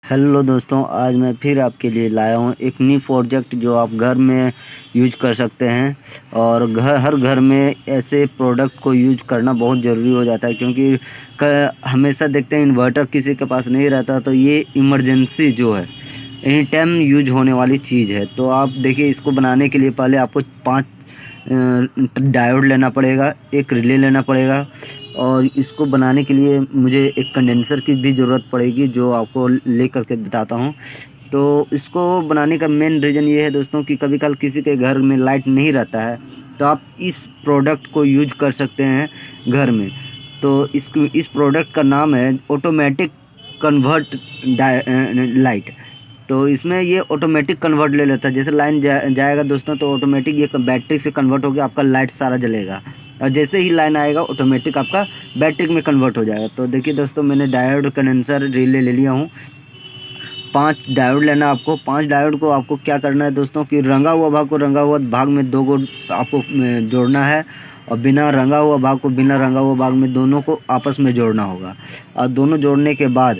Hello दोस्तों, आज मैं फिर आपके लिए लाया हूँ एक न्यू प्रोजेक्ट जो आप घर में यूज कर सकते हैं। और हर घर में ऐसे प्रोडक्ट को यूज करना बहुत ज़रूरी हो जाता है, क्योंकि हमेशा देखते हैं इन्वर्टर किसी के पास नहीं रहता, तो ये इमरजेंसी जो है एनी टाइम यूज होने वाली चीज़ है। तो आप देखिए, इसको बनाने के लिए पहले आपको 5 डायोड लेना पड़ेगा, एक रिले लेना पड़ेगा, और इसको बनाने के लिए मुझे एक कंडेंसर की भी ज़रूरत पड़ेगी, जो आपको ले करके बताता हूँ। तो इसको बनाने का मेन रीज़न ये है दोस्तों कि कभी कल किसी के घर में लाइट नहीं रहता है, तो आप इस प्रोडक्ट को यूज कर सकते हैं घर में। तो इस प्रोडक्ट का नाम है ऑटोमेटिक कन्वर्ट लाइट। तो इसमें ये ऑटोमेटिक कन्वर्ट ले लेता है। जैसे लाइन जाएगा दोस्तों, तो ऑटोमेटिक ये बैटरी से कन्वर्ट होकर आपका लाइट सारा जलेगा, और जैसे ही लाइन आएगा ऑटोमेटिक आपका बैटरी में कन्वर्ट हो जाएगा। तो देखिए दोस्तों, मैंने डायोड कंडेंसर रिले ले लिया हूँ। 5 डायोड लेना आपको। 5 डायोड को आपको क्या करना है दोस्तों कि रंगा हुआ भाग को रंगा हुआ भाग में 2 को आपको जोड़ना है, और बिना रंगा हुआ भाग को बिना रंगा हुआ भाग में दोनों को आपस में जोड़ना होगा। और दोनों जोड़ने के बाद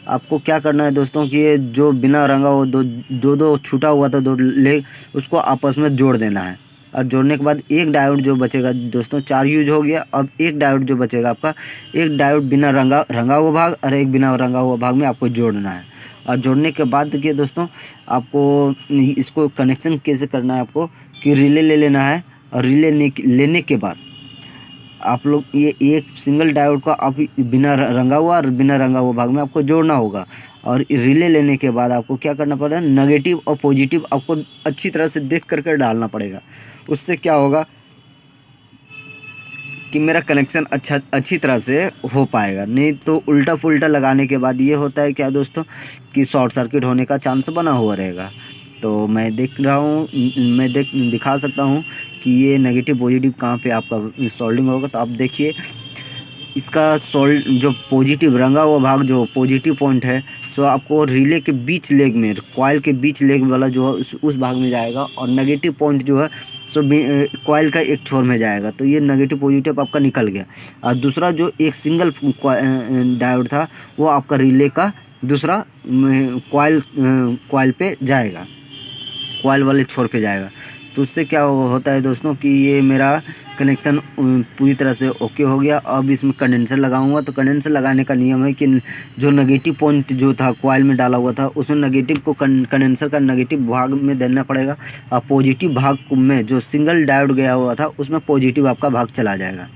आपको क्या करना है दोस्तों कि ये जो बिना रंगा हुआ दो छूटा हुआ था 2 ले, उसको आपस में जोड़ देना है। और जोड़ने के बाद एक डायोड जो बचेगा दोस्तों, 4 यूज हो गया। अब एक डायोड जो बचेगा आपका, एक डायोड बिना रंगा हुआ भाग और एक बिना रंगा हुआ भाग में आपको जोड़ना है। और जोड़ने के बाद देखिए दोस्तों, आपको इसको कनेक्शन कैसे करना है आपको कि रिले ले लेना है, और रिले लेने के बाद आप लोग ये एक सिंगल डायोड को आप बिना रंगा हुआ और बिना रंगा हुआ भाग में आपको जोड़ना होगा। और रिले लेने के बाद आपको क्या करना पड़ेगा, नेगेटिव और पॉजिटिव आपको अच्छी तरह से देख करके डालना पड़ेगा। उससे क्या होगा कि मेरा कनेक्शन अच्छी तरह से हो पाएगा। नहीं तो उल्टा पुल्टा लगाने के बाद ये होता है क्या दोस्तों कि शॉर्ट सर्किट होने का चांस बना हुआ रहेगा। तो मैं देख रहा हूँ, मैं दिखा सकता हूँ कि ये नेगेटिव पॉजिटिव कहाँ पे आपका सोल्डिंग होगा। तो आप देखिए, इसका जो पॉजिटिव रंगा हुआ भाग जो पॉजिटिव पॉइंट है, सो आपको रिले के बीच लेग में, कॉइल के बीच लेग वाला जो है उस भाग में जाएगा, और नेगेटिव पॉइंट जो है सो कॉइल का एक छोर में जाएगा। तो ये नेगेटिव पॉजिटिव आपका निकल गया। और दूसरा जो एक सिंगल डायोड था, वो आपका रिले का दूसरा कॉइल पे जाएगा, कॉइल वाले छोर पे जाएगा। तो उससे क्या होता है दोस्तों कि ये मेरा कनेक्शन पूरी तरह से ओके हो गया। अब इसमें कंडेंसर लगाऊंगा। तो कंडेंसर लगाने का नियम है कि जो नेगेटिव पॉइंट जो था कॉइल में डाला हुआ था, उसमें नेगेटिव को कंडेंसर का नेगेटिव भाग में देना पड़ेगा, और पॉजिटिव भाग में जो सिंगल डायोड गया हुआ था उसमें पॉजिटिव आपका भाग चला जाएगा।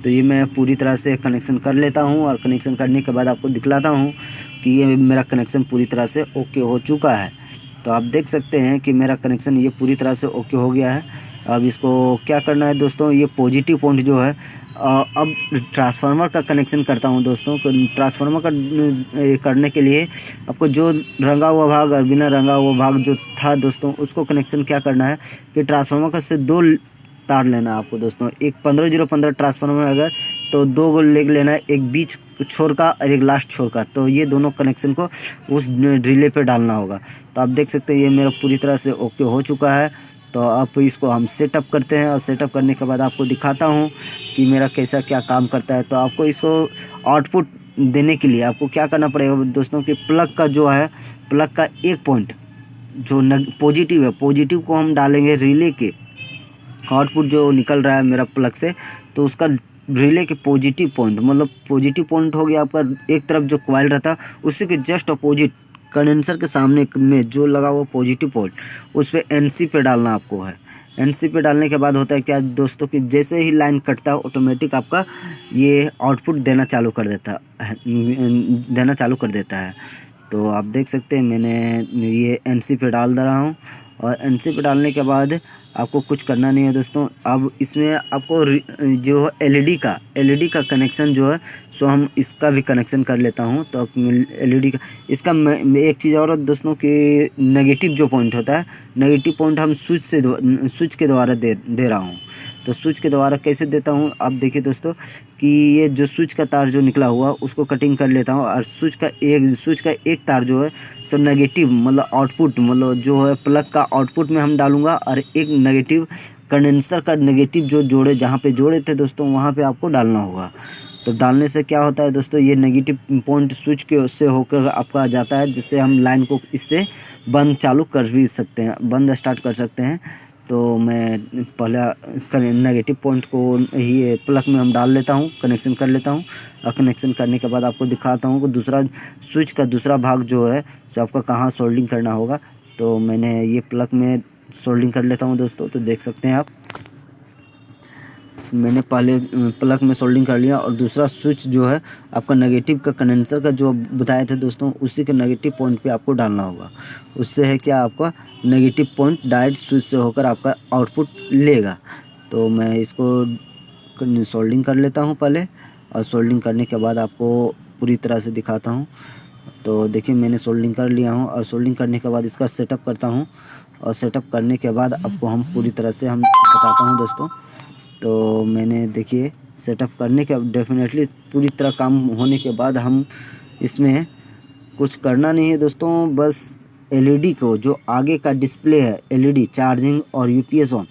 तो ये मैं पूरी तरह से कनेक्शन कर लेता हूँ, और कनेक्शन करने के बाद आपको दिखलाता हूँ कि ये मेरा कनेक्शन पूरी तरह से ओके हो चुका है। तो आप देख सकते हैं कि मेरा कनेक्शन ये पूरी तरह से ओके हो गया है। अब इसको क्या करना है दोस्तों, ये पॉजिटिव पॉइंट जो है, अब ट्रांसफार्मर का कनेक्शन करता हूं दोस्तों। ट्रांसफार्मर का करने के लिए आपको जो रंगा हुआ भाग और बिना रंगा हुआ भाग जो था दोस्तों, उसको कनेक्शन क्या करना है कि ट्रांसफार्मर का से 2 तार लेना है आपको दोस्तों। एक 15015 ट्रांसफार्मर अगर, तो 2 गो लेग लेना है, एक बीच छोर का और एक लास्ट छोर का। तो ये दोनों कनेक्शन को उस रिले पे डालना होगा। तो आप देख सकते हैं ये मेरा पूरी तरह से ओके हो चुका है। तो अब इसको हम सेटअप करते हैं, और सेटअप करने के बाद आपको दिखाता हूँ कि मेरा कैसा क्या काम करता है। तो आपको इसको आउटपुट देने के लिए आपको क्या करना पड़ेगा दोस्तों कि प्लग का जो है, प्लग का एक पॉइंट जो पॉजिटिव है, पॉजिटिव को हम डालेंगे रिले के आउटपुट जो निकल रहा है मेरा प्लग से, तो उसका रिले के पॉजिटिव पॉइंट, मतलब पॉजिटिव पॉइंट हो गया आपका एक तरफ जो कॉइल रहता, उसी के जस्ट अपोजिट कंडेंसर के सामने में जो लगा हुआ पॉजिटिव पॉइंट, उस पर एनसी पे डालना आपको है। एनसी पे डालने के बाद होता है क्या दोस्तों कि जैसे ही लाइन कटता है ऑटोमेटिक आपका ये आउटपुट देना चालू कर देता है। तो आप देख सकते हैं मैंने ये एनसी पे डाल दे रहा हूँ, और एनसी पे डालने के बाद आपको कुछ करना नहीं है दोस्तों। अब इसमें आपको जो एलईडी का कनेक्शन जो है, सो हम इसका भी कनेक्शन कर लेता हूं। तो एलईडी का इसका एक चीज़ और दोस्तों कि नेगेटिव जो पॉइंट होता है, नेगेटिव पॉइंट हम स्विच के द्वारा दे रहा हूं। तो स्विच के द्वारा कैसे देता हूं, आप देखिए दोस्तों कि ये जो स्विच का तार जो निकला हुआ उसको कटिंग कर लेता हूं, और स्विच का एक तार जो है सो नेगेटिव मतलब आउटपुट, मतलब जो है प्लग का आउटपुट में हम डालूंगा, और एक नेगेटिव कंडेंसर का नेगेटिव जो जोड़े जहाँ पे जोड़े थे दोस्तों, वहाँ पे आपको डालना होगा। तो डालने से क्या होता है दोस्तों, ये नेगेटिव पॉइंट स्विच के उससे होकर आपका जाता है, जिससे हम लाइन को इससे बंद चालू कर भी सकते हैं, बंद स्टार्ट कर सकते हैं। तो मैं पहले नेगेटिव पॉइंट को ये प्लग में हम डाल लेता हूँ, कनेक्शन कर लेता हूँ। और कनेक्शन करने के बाद आपको दिखाता हूँ कि दूसरा स्विच का दूसरा भाग जो है सो आपका कहाँ सोल्डिंग करना होगा। तो मैंने ये प्लग में सोल्डिंग कर लेता हूँ दोस्तों। तो देख सकते हैं आप, मैंने पहले प्लग में सोल्डिंग कर लिया। और दूसरा स्विच जो है आपका नेगेटिव का कंडेंसर का जो बताए थे दोस्तों, उसी के नेगेटिव पॉइंट पे आपको डालना होगा। उससे है क्या, आपका नेगेटिव पॉइंट डायरेक्ट स्विच से होकर आपका आउटपुट लेगा। तो मैं इसको सोल्डिंग कर लेता हूँ पहले, और सोल्डिंग करने के बाद आपको पूरी तरह से दिखाता हूँ। तो देखिए मैंने सोल्डिंग कर लिया हूँ, और सोल्डिंग करने के बाद इसका सेटअप करता हूँ। और सेटअप करने के बाद आपको हम पूरी तरह से हम बताता हूँ दोस्तों। तो मैंने देखिए सेटअप करने के डेफिनेटली पूरी तरह काम होने के बाद हम इसमें कुछ करना नहीं है दोस्तों, बस एलईडी को जो आगे का डिस्प्ले है, एलईडी चार्जिंग और यूपीएस ऑन,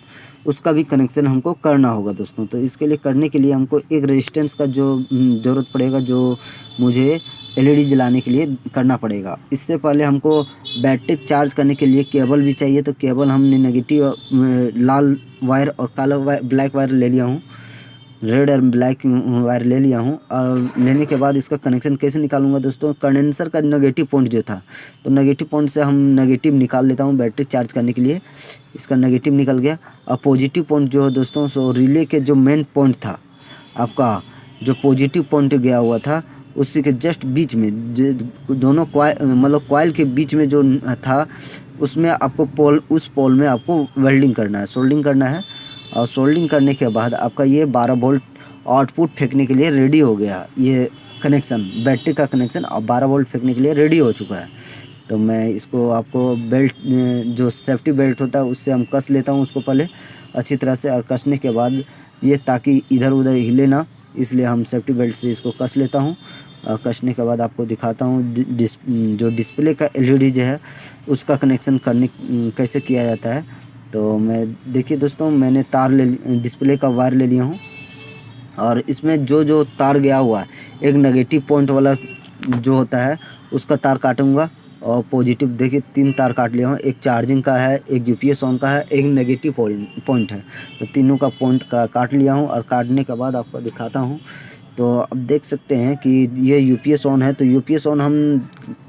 उसका भी कनेक्शन हमको करना होगा दोस्तों। तो इसके लिए करने के लिए हमको एक रेजिस्टेंस का जो ज़रूरत पड़ेगा, जो मुझे एलईडी जलाने के लिए करना पड़ेगा। इससे पहले हमको बैटरी चार्ज करने के लिए केबल भी चाहिए। तो केबल हमने नेगेटिव लाल वायर और काला ब्लैक वायर ले लिया हूँ, रेड और ब्लैक वायर ले लिया हूँ। और लेने के बाद इसका कनेक्शन कैसे निकालूंगा दोस्तों, कंडेंसर का नेगेटिव पॉइंट जो था, तो नेगेटिव पॉइंट से हम नेगेटिव निकाल लेता हूँ बैटरी चार्ज करने के लिए। इसका नेगेटिव निकल गया। और पॉजिटिव पॉइंट जो है दोस्तों, सो रिले के जो मेन पॉइंट था आपका, जो पॉजिटिव पॉइंट गया हुआ था, उसी के जस्ट बीच में दोनों कॉइल के बीच में जो था, उसमें आपको उस पोल में आपको वेल्डिंग करना है, सोल्डिंग करना है। और सोल्डिंग करने के बाद आपका ये 12 वोल्ट आउटपुट फेंकने के लिए रेडी हो गया। ये कनेक्शन, बैटरी का कनेक्शन और 12 वोल्ट फेंकने के लिए रेडी हो चुका है। तो मैं इसको आपको बेल्ट, जो सेफ्टी बेल्ट होता है, उससे हम कस लेता हूँ उसको पहले अच्छी तरह से। और कसने के बाद ये, ताकि इधर उधर हिले ना, इसलिए हम सेफ्टी बेल्ट से इसको कस लेता हूँ। कसने के बाद आपको दिखाता हूँ जो डिस्प्ले का एलईडी जो है उसका कनेक्शन करने कैसे किया जाता है। तो मैं देखिए दोस्तों, मैंने डिस्प्ले का वायर ले लिया हूँ। और इसमें जो जो तार गया हुआ है, एक नेगेटिव पॉइंट वाला जो होता है उसका तार काटूंगा। और पॉजिटिव देखिए 3 तार काट लिया हूँ, एक चार्जिंग का है, एक यूपीएस ऑन का है, एक नेगेटिव पॉइंट है। तो तीनों का पॉइंट का काट लिया हूँ। और काटने के बाद आपको दिखाता हूँ। तो अब देख सकते हैं कि ये यूपीएस ऑन है। तो यूपीएस ऑन हम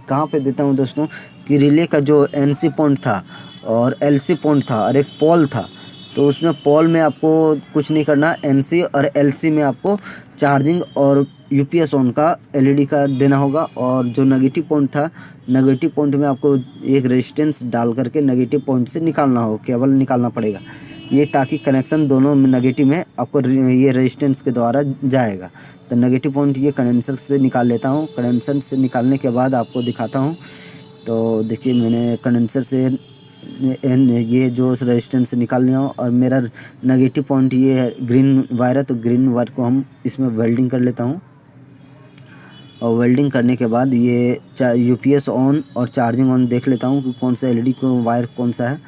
कहाँ पे देता हूँ दोस्तों, कि रिले का जो एनसी पॉइंट था और एलसी पॉइंट था और एक पोल था, तो उसमें पोल में आपको कुछ नहीं करना, एनसी और एलसी में आपको चार्जिंग और यूपीएस ऑन का एलईडी का देना होगा। और जो नेगेटिव पॉइंट था, नेगेटिव पॉइंट में आपको एक रेजिस्टेंस डाल करके नेगेटिव पॉइंट से निकालना हो, केबल निकालना पड़ेगा ये, ताकि कनेक्शन दोनों नेगेटिव में आपको ये रेजिस्टेंस के द्वारा जाएगा। तो नेगेटिव पॉइंट ये कंडेंसर से निकाल लेता हूँ। कंडेंसर से निकालने के बाद आपको दिखाता हूँ। तो देखिए मैंने कंडेंसर से ये जो रेजिस्टेंस से निकाल लिया हूँ। और मेरा नेगेटिव पॉइंट ये है, ग्रीन वायर है, तो ग्रीन वायर को हम इसमें वेल्डिंग कर लेता हूँ। और वेल्डिंग करने के बाद ये यूपीएस ऑन और चार्जिंग ऑन देख लेता हूँ कि कौन सा एलईडी को वायर कौन सा है।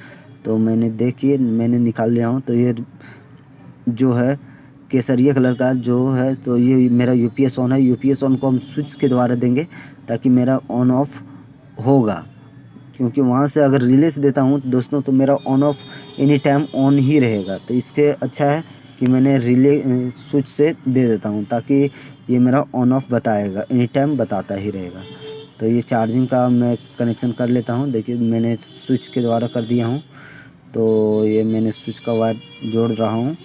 तो मैंने निकाल लिया हूँ। तो ये जो है केसरिया कलर का जो है, तो ये मेरा यूपीएस ऑन है। यूपीएस ऑन को हम स्विच के द्वारा देंगे ताकि मेरा ऑन ऑफ होगा, क्योंकि वहाँ से अगर रिले से देता हूँ दोस्तों, तो मेरा on off any time on ही रहेगा। तो इसके अच्छा है कि मैंने रिले स्विच से दे देता हूँ, ताकि ये मेरा ऑन ऑफ बताएगा, एनी टाइम बताता ही रहेगा। तो ये चार्जिंग का मैं कनेक्शन कर लेता हूँ। देखिए मैंने स्विच के द्वारा कर दिया हूँ। तो ये मैंने स्विच का वायर जोड़ रहा हूँ,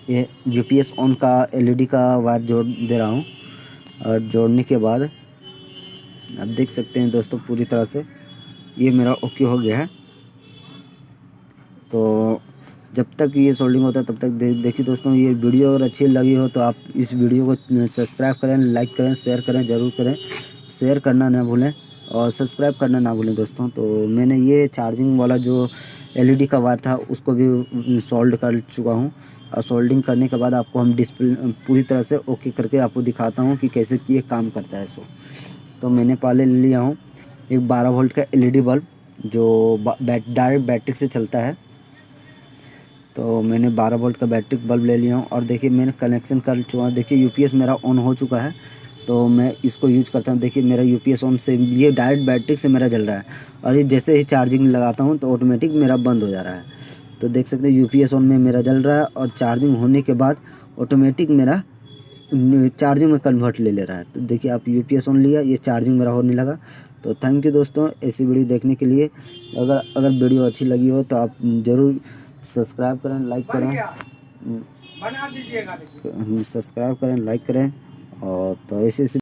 ये यूपीएस ऑन का एलईडी का वायर जोड़ दे रहा हूँ। और जोड़ने के बाद आप देख सकते हैं दोस्तों, पूरी तरह से ये मेरा ओके हो गया है। तो जब तक ये सोल्डिंग होता है तब तक देखिए दोस्तों, ये वीडियो अगर अच्छी लगी हो तो आप इस वीडियो को सब्सक्राइब करें, लाइक करें, शेयर करें, ज़रूर करें। शेयर करना ना भूलें और सब्सक्राइब करना ना भूलें दोस्तों। तो मैंने ये चार्जिंग वाला जो एलईडी का वायर था उसको भी सोल्ड कर चुका हूँ। और सोल्डिंग करने के बाद आपको हम डिस्प्ले पूरी तरह से ओके करके आपको दिखाता हूँ कि कैसे ये काम करता है। तो मैंने पहले ले लिया हूँ एक 12 वोल्ट का एलईडी बल्ब, जो डायरेक्ट बैटरी से चलता है। तो मैंने 12 वोल्ट का बैटरी बल्ब ले लिया हूँ और देखिए मैंने कनेक्शन कर चुका है। देखिए यूपीएस मेरा ऑन हो चुका है, तो मैं इसको यूज करता हूँ। देखिए मेरा यूपीएस ऑन से ये डायरेक्ट बैटरी से मेरा जल रहा है और ये जैसे ही चार्जिंग लगाता हूँ तो ऑटोमेटिक मेरा बंद हो जा रहा है। तो देख सकते हैं यूपीएस ऑन में मेरा जल रहा है और चार्जिंग होने के बाद ऑटोमेटिक मेरा चार्जिंग में कन्वर्ट ले रहा है। तो देखिए आप यूपीएस ऑन लिया, ये चार्जिंग मेरा होने लगा। तो थैंक यू दोस्तों ऐसी वीडियो देखने के लिए। अगर वीडियो अच्छी लगी हो तो आप ज़रूर सब्सक्राइब करें, लाइक करें, बना दीजिएगा। सब्सक्राइब करें, लाइक करें और तो ऐसे